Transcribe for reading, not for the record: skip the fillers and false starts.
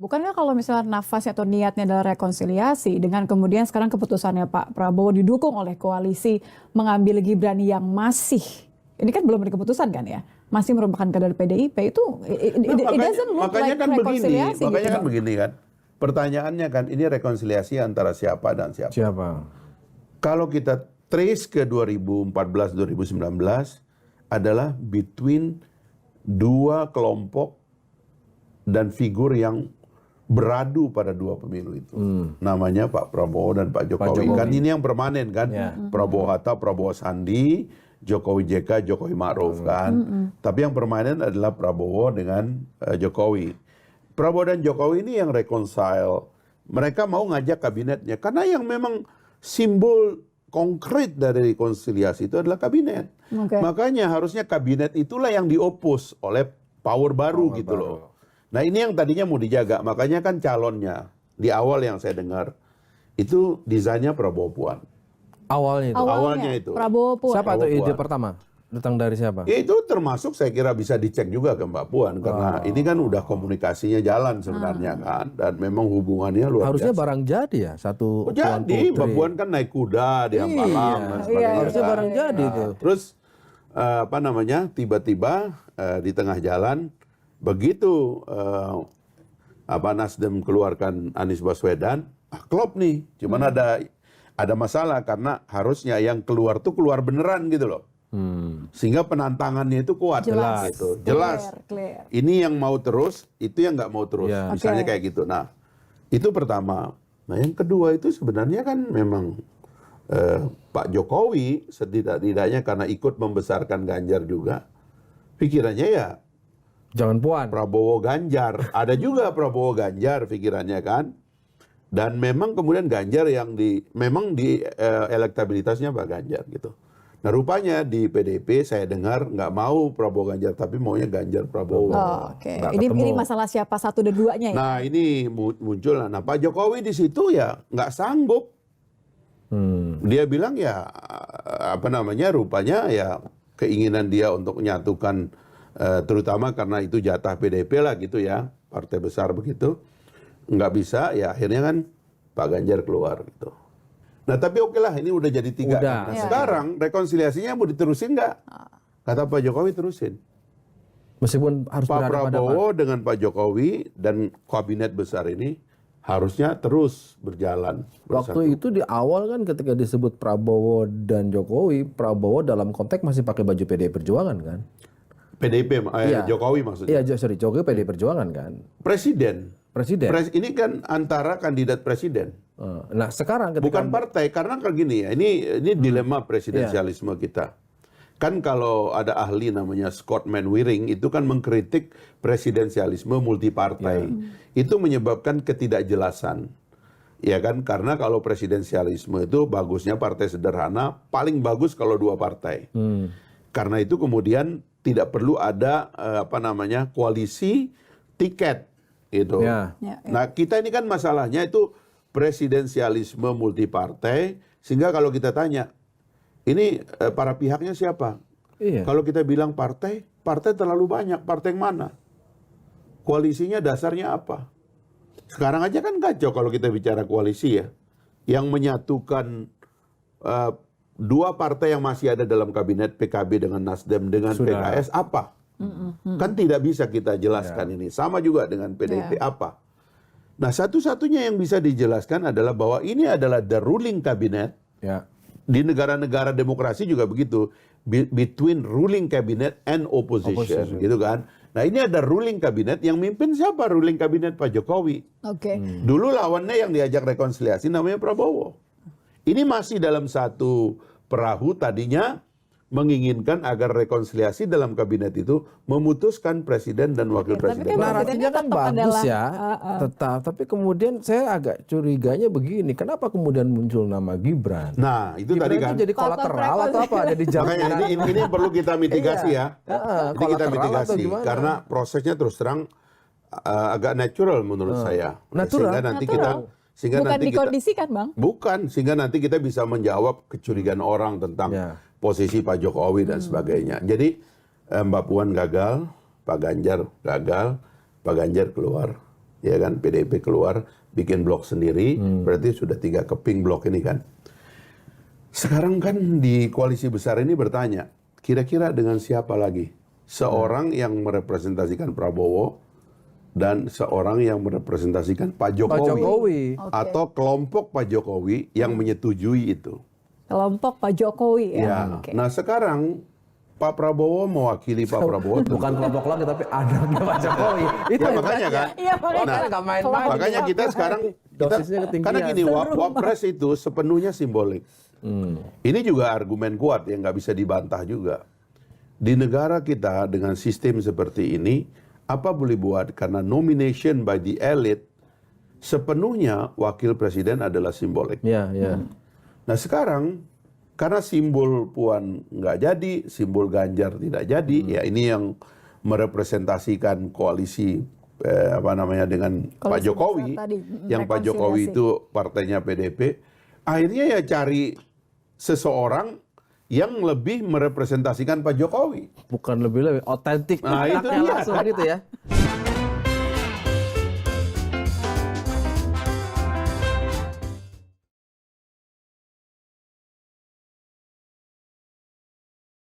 Bukannya kalau misalnya nafasnya atau niatnya adalah rekonsiliasi, dengan kemudian sekarang keputusannya Pak Prabowo didukung oleh koalisi mengambil Gibran yang masih, ini kan belum ada keputusan kan ya, masih merupakan kader PDIP, itu it doesn't look makanya like kan rekonsiliasi begini, makanya gitu. kan begini kan. Pertanyaannya kan ini rekonsiliasi antara siapa dan siapa. Kalau kita trace ke 2014-2019 adalah between dua kelompok dan figur yang beradu pada dua pemilu itu. Namanya Pak Prabowo dan Pak Jokowi. Kan ini yang permanen kan. Prabowo Hatta, Prabowo Sandi, Jokowi JK, Jokowi Ma'ruf kan. Tapi yang permanen adalah Prabowo dengan Jokowi. Prabowo dan Jokowi ini yang reconcile. Mereka mau ngajak kabinetnya. Karena yang memang simbol konkret dari rekonsiliasi itu adalah kabinet. Makanya harusnya kabinet itulah yang diopus oleh power baru gitu loh. Nah ini yang tadinya mau dijaga, makanya kan calonnya di awal yang saya dengar itu desainnya Prabowo Puan. Awalnya itu. Prabowo Puan. Siapa tuh ide pertama? Datang dari siapa? Ya, itu termasuk saya kira bisa dicek juga ke Mbak Puan karena ini kan udah komunikasinya jalan sebenarnya kan dan memang hubungannya luar Harusnya biasa. barang jadi ya satu. Jadi Mbak Puan kan naik kuda di Hambalang dan sebagainya. Harusnya barang jadi tuh. Terus apa namanya tiba-tiba di tengah jalan begitu Nasdem keluarkan Anies Baswedan, klop nih. Cuman ada masalah karena harusnya yang keluar tuh keluar beneran gitu loh. Sehingga penantangannya itu kuat. Jelas. Gitu. Jelas. Clear. Ini yang mau terus, itu yang nggak mau terus. Ya. Misalnya kayak gitu. Nah, itu pertama. Nah, yang kedua itu sebenarnya kan memang Pak Jokowi setidak-tidaknya karena ikut membesarkan Ganjar juga, pikirannya ya Jangan Puan. Prabowo Ganjar. Ada juga Prabowo Ganjar pikirannya kan. Dan memang kemudian Ganjar yang memang di elektabilitasnya Pak Ganjar gitu. Nah rupanya di PDIP saya dengar nggak mau Prabowo Ganjar tapi maunya Ganjar Prabowo. Oke. Ini masalah siapa satu dan duanya ya. Nah ini muncul. Nah Pak Jokowi di situ ya nggak sanggup. Dia bilang ya rupanya ya keinginan dia untuk menyatukan terutama karena itu jatah PDIP lah gitu ya, partai besar begitu, nggak bisa ya akhirnya kan Pak Ganjar keluar gitu. Nah tapi oke lah ini udah jadi 3. Nah, sekarang rekonsiliasinya mau diterusin nggak? Kata Pak Jokowi terusin. Meskipun harus Pak Prabowo dengan Pak Jokowi dan kabinet besar ini harusnya terus berjalan. Waktu itu di awal kan ketika disebut Prabowo dan Jokowi, Prabowo dalam konteks masih pakai baju PDI Perjuangan kan? PDIP, Jokowi maksudnya. Iya, Jokowi PDI Perjuangan kan? Presiden. Ini kan antara kandidat presiden. Nah sekarang ketika bukan partai karena kan gini ya, ini dilema presidensialisme kita. Kan kalau ada ahli namanya Scott Manwaring itu kan mengkritik presidensialisme multipartai. Itu menyebabkan ketidakjelasan. Ya kan karena kalau presidensialisme itu bagusnya partai sederhana, paling bagus kalau 2 partai. Karena itu kemudian tidak perlu ada koalisi tiket gitu. Nah, kita ini kan masalahnya itu presidensialisme multipartai sehingga kalau kita tanya ini para pihaknya siapa? Kalau kita bilang partai terlalu banyak, partai yang mana? Koalisinya dasarnya apa? Sekarang aja kan kacau kalau kita bicara koalisi ya. Yang menyatukan 2 partai yang masih ada dalam kabinet PKB dengan Nasdem dengan PKS apa? Kan tidak bisa kita jelaskan ini. Sama juga dengan PDIP apa? Nah satu-satunya yang bisa dijelaskan adalah bahwa ini adalah the ruling cabinet. Di negara-negara demokrasi juga begitu. Between ruling cabinet and opposition. Gitu kan. Nah ini ada ruling cabinet yang mimpin siapa? Ruling cabinet Pak Jokowi. Dulu lawannya yang diajak rekonsiliasi namanya Prabowo. Ini masih dalam satu perahu tadinya menginginkan agar rekonsiliasi dalam kabinet itu memutuskan presiden dan wakil presiden. Narasinya kan bagus ya, tetap. Tapi kemudian saya agak curiganya begini, kenapa kemudian muncul nama Gibran? Nah itu Gibran tadi kan. Jadi kolateral atau apa? Jadi makanya ini perlu kita mitigasi ya. Ini kita mitigasi karena prosesnya terus terang agak natural menurut saya. Natural. Bukan dikondisikan Bang? Bukan, sehingga nanti kita bisa menjawab kecurigaan orang tentang posisi Pak Jokowi dan sebagainya. Jadi Mbak Puan gagal, Pak Ganjar gagal, Pak Ganjar keluar. ya kan, PDIP keluar bikin blok sendiri, berarti sudah 3 keping blok ini kan. Sekarang kan di koalisi besar ini bertanya, kira-kira dengan siapa lagi? Seorang yang merepresentasikan Prabowo dan seorang yang merepresentasikan Pak Jokowi. Atau kelompok Pak Jokowi yang menyetujui itu. Kelompok Pak Jokowi ya. Ya. Oke. Nah sekarang Pak Prabowo mewakili Pak Prabowo. Bukan kelompok lagi tapi anaknya Pak Jokowi. Itu Ya, makanya kan. Iya, makanya. Nah, nggak main-main. Makanya kita sekarang Dosisnya ketinggian. karena gini, Wapres itu sepenuhnya simbolik. Ini juga argumen kuat yang nggak bisa dibantah juga. Di negara kita dengan sistem seperti ini, apa boleh buat, karena nomination by the elite sepenuhnya wakil presiden adalah simbolik. Ya, ya. Nah sekarang karena simbol Puan nggak jadi, simbol Ganjar tidak jadi, ya ini yang merepresentasikan koalisi dengan Pak Koalisi Jokowi, besar tadi, yang Pak Jokowi rekonsiliasi. itu partainya PDP, akhirnya ya cari seseorang yang lebih merepresentasikan Pak Jokowi. Bukan lebih otentik. Nah, itu Anaknya dia. langsung gitu ya.